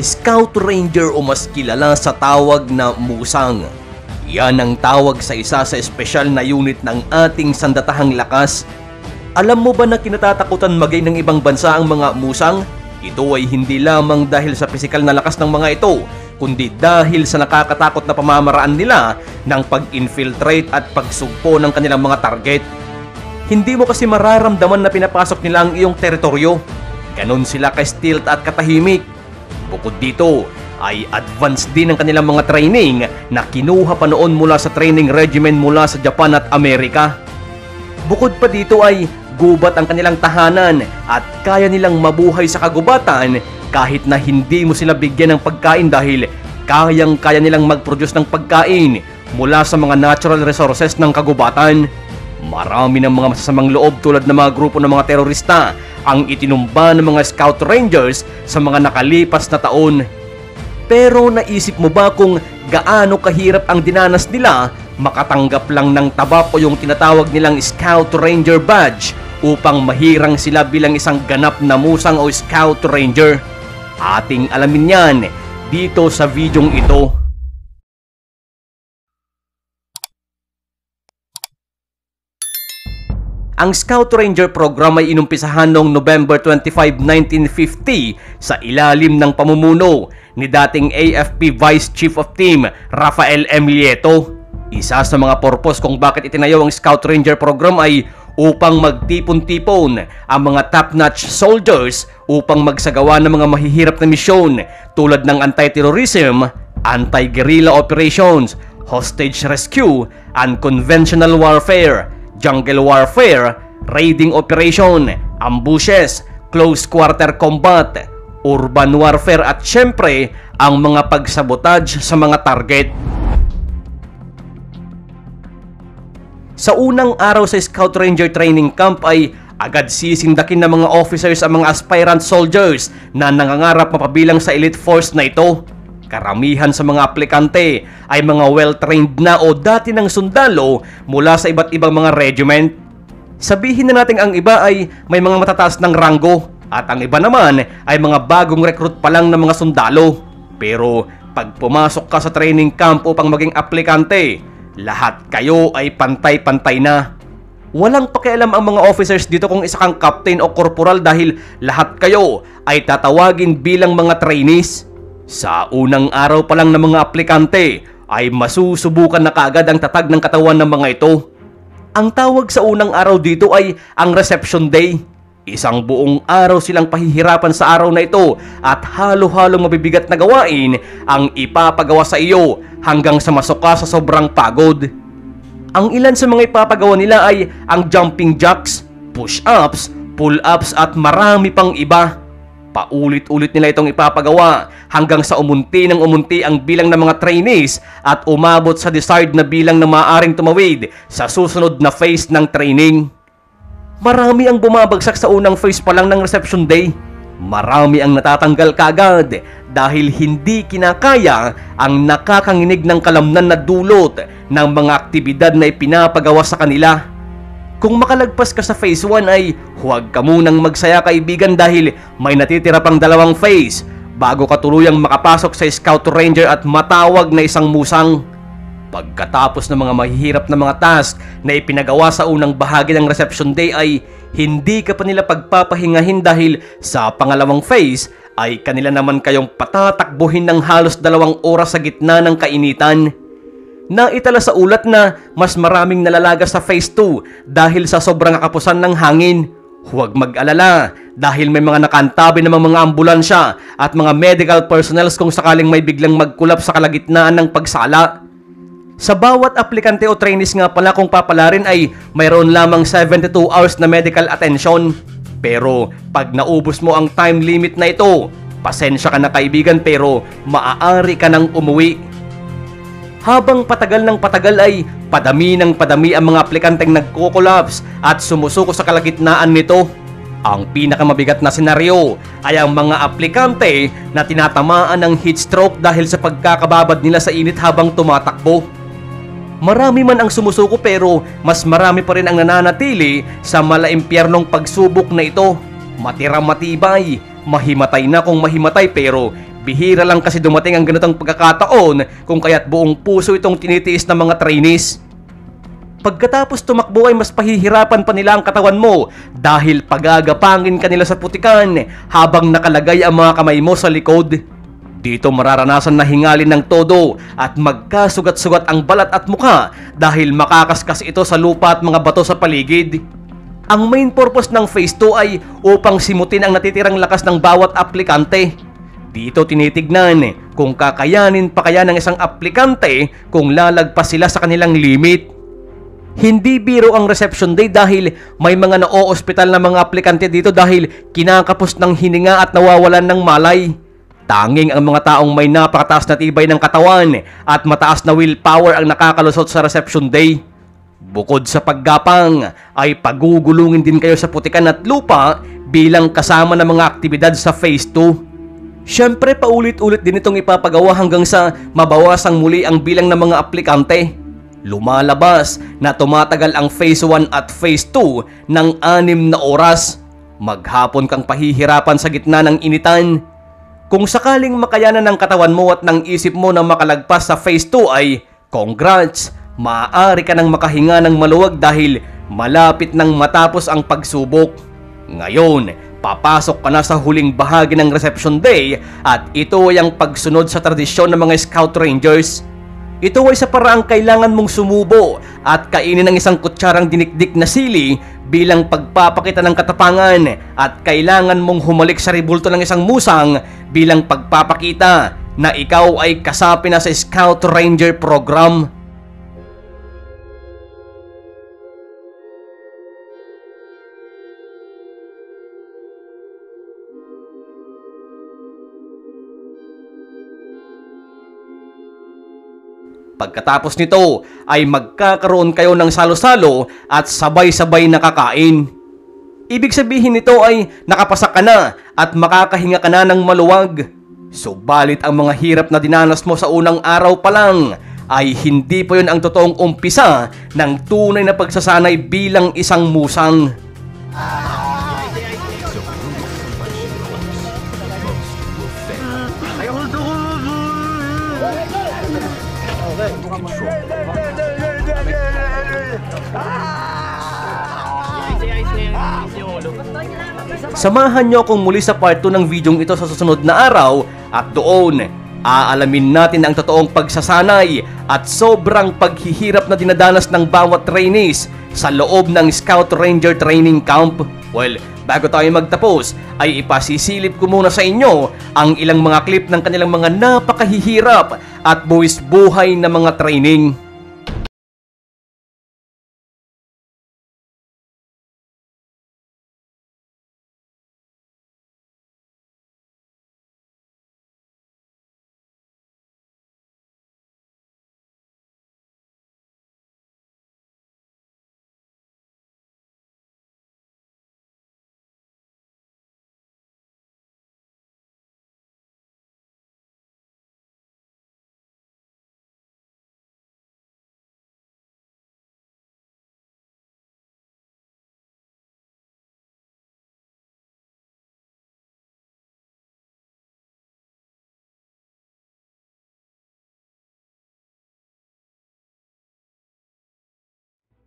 Scout Ranger o mas kilala sa tawag na Musang. Yan ang tawag sa isa sa espesyal na unit ng ating sandatahang lakas. Alam mo ba na kinatatakutan magay ng ibang bansa ang mga Musang? Ito ay hindi lamang dahil sa pisikal na lakas ng mga ito, kundi dahil sa nakakatakot na pamamaraan nila ng pag-infiltrate at pagsugpo ng kanilang mga target. Hindi mo kasi mararamdaman na pinapasok nila ang iyong teritoryo. Ganon sila ka-stealth at katahimik. Bukod dito, ay advanced din ang kanilang mga training na kinuha pa noon mula sa training regimen mula sa Japan at Amerika. Bukod pa dito ay gubat ang kanilang tahanan at kaya nilang mabuhay sa kagubatan kahit na hindi mo sila bigyan ng pagkain dahil kayang-kaya nilang mag-produce ng pagkain mula sa mga natural resources ng kagubatan. Marami ng mga masasamang loob tulad ng mga grupo ng mga terorista ang itinumba ng mga Scout Rangers sa mga nakalipas na taon. Pero naisip mo ba kung gaano kahirap ang dinanas nila makatanggap lang ng tabap o yung tinatawag nilang Scout Ranger Badge upang mahirang sila bilang isang ganap na musang o Scout Ranger? Ating alamin yan dito sa videong ito. Ang Scout Ranger program ay inumpisahan noong November 25, 1950 sa ilalim ng pamumuno ni dating AFP Vice Chief of Team Rafael M. Lieto. Isa sa mga purpose kung bakit itinayo ang Scout Ranger program ay upang magtipon-tipon ang mga top-notch soldiers upang magsagawa ng mga mahihirap na misyon tulad ng anti-terrorism, anti-guerrilla operations, hostage rescue, unconventional warfare, jungle warfare, raiding operation, ambushes, close quarter combat, urban warfare at syempre ang mga pagsabotage sa mga target. Sa unang araw sa Scout Ranger Training Camp ay agad sisindakin ng mga officers ang mga aspirant soldiers na nangangarap mapabilang sa elite force na ito. Karamihan sa mga aplikante ay mga well-trained na o dati ng sundalo mula sa iba't ibang mga regiment. Sabihin na natin ang iba ay may mga matataas ng ranggo at ang iba naman ay mga bagong recruit pa lang ng mga sundalo. Pero pag pumasok ka sa training camp upang maging aplikante, lahat kayo ay pantay-pantay na. Walang pakialam ang mga officers dito kung isa kang captain o corporal dahil lahat kayo ay tatawagin bilang mga trainees. Sa unang araw pa lang ng mga aplikante ay masusubukan na kaagad ang tatag ng katawan ng mga ito. Ang tawag sa unang araw dito ay ang reception day. Isang buong araw silang pahihirapan sa araw na ito at halo-halong mabibigat na gawain ang ipapagawa sa iyo hanggang sa masuka sa sobrang pagod. Ang ilan sa mga ipapagawa nila ay ang jumping jacks, push-ups, pull-ups at marami pang iba. Paulit-ulit nila itong ipapagawa hanggang sa umunti ng umunti ang bilang ng mga trainees at umabot sa desired na bilang na maaaring tumawid sa susunod na phase ng training. Marami ang bumabagsak sa unang phase pa lang ng reception day. Marami ang natatanggal kaagad dahil hindi kinakaya ang nakakanginig ng kalamnan na dulot ng mga aktibidad na ipinapagawa sa kanila. Kung makalagpas ka sa phase 1 ay huwag ka munang magsaya kaibigan dahil may natitira pang dalawang phase bago ka tuluyang makapasok sa Scout Ranger at matawag na isang musang. Pagkatapos ng mga mahihirap na mga task na ipinagawa sa unang bahagi ng reception day ay hindi ka pa nila pagpapahingahin dahil sa pangalawang phase ay kanila naman kayong patatakbuhin ng halos 2 oras sa gitna ng kainitan. Naitala sa ulat na mas maraming nalalaga sa phase 2 dahil sa sobrang kapusan ng hangin. Huwag mag-alala dahil may mga nakantabi ng mga ambulansya at mga medical personnels kung sakaling may biglang magkulap sa kalagitnaan ng pagsala. Sa bawat aplikante o trainees nga pala kung papalarin ay mayroon lamang 72 hours na medical attention. Pero pag naubos mo ang time limit na ito, pasensya ka na kaibigan pero maaari ka nang umuwi. Habang patagal ng patagal ay padami ng padami ang mga aplikanteng nagko-collapse at sumusuko sa kalagitnaan nito. Ang pinakamabigat na senaryo ay ang mga aplikante na tinatamaan ng heat stroke dahil sa pagkakababad nila sa init habang tumatakbo. Marami man ang sumusuko pero mas marami pa rin ang nananatili sa malaimpyernong pagsubok na ito. Matira matibay, mahimatay na kung mahimatay pero Bihira lang kasi dumating ang ganitong pagkakataon kung kaya't buong puso itong tinitiis ng mga trainees. Pagkatapos tumakbo ay mas pahihirapan pa nila ang katawan mo dahil pagagapangin ka nila sa putikan habang nakalagay ang mga kamay mo sa likod. Dito mararanasan na hingalin ng todo at magkasugat-sugat ang balat at mukha dahil makakaskas ito sa lupa at mga bato sa paligid. Ang main purpose ng Phase 2 ay upang simutin ang natitirang lakas ng bawat aplikante. Dito tinitignan kung kakayanin pa kaya ng isang aplikante kung lalagpas sila sa kanilang limit. Hindi biro ang reception day dahil may mga na-o-ospital na mga aplikante dito dahil kinakapos ng hininga at nawawalan ng malay. Tanging ang mga taong may napakataas na tibay ng katawan at mataas na willpower ang nakakalusot sa reception day. Bukod sa paggapang ay pagugulungin din kayo sa putikan at lupa bilang kasama ng mga aktibidad sa Phase 2. Siyempre paulit-ulit din itong ipapagawa hanggang sa mabawasang muli ang bilang ng mga aplikante. Lumalabas na tumatagal ang Phase 1 at Phase 2 ng 6 na oras. Maghapon kang pahihirapan sa gitna ng initan. Kung sakaling makayanan ng katawan mo at ng isip mo na makalagpas sa Phase 2 ay congrats! Maaari ka nang makahinga ng maluwag dahil malapit nang matapos ang pagsubok. Ngayon, papasok ka na sa huling bahagi ng reception day at ito ay ang pagsunod sa tradisyon ng mga Scout Rangers. Ito ay sa paraang kailangan mong sumubo at kainin ang isang kutsarang dinikdik na sili bilang pagpapakita ng katapangan at kailangan mong humalik sa ribulto ng isang musang bilang pagpapakita na ikaw ay kasapi na sa Scout Ranger program. Pagkatapos nito ay magkakaroon kayo ng salo-salo at sabay-sabay na kakain. Ibig sabihin nito ay nakapasa ka na at makakahinga ka na ng maluwag. Subalit ang mga hirap na dinanas mo sa unang araw pa lang ay hindi pa yun ang totoong umpisa ng tunay na pagsasanay bilang isang musang. Samahan nyo akong muli sa part 2 ng videong ito sa susunod na araw at doon aalamin natin ang totoong pagsasanay at sobrang paghihirap na dinadanas ng bawat trainees sa loob ng Scout Ranger Training Camp. Well, bago tayo magtapos ay ipasisilip ko muna sa inyo ang ilang mga clip ng kanilang mga napakahihirap at buwis buhay na mga training.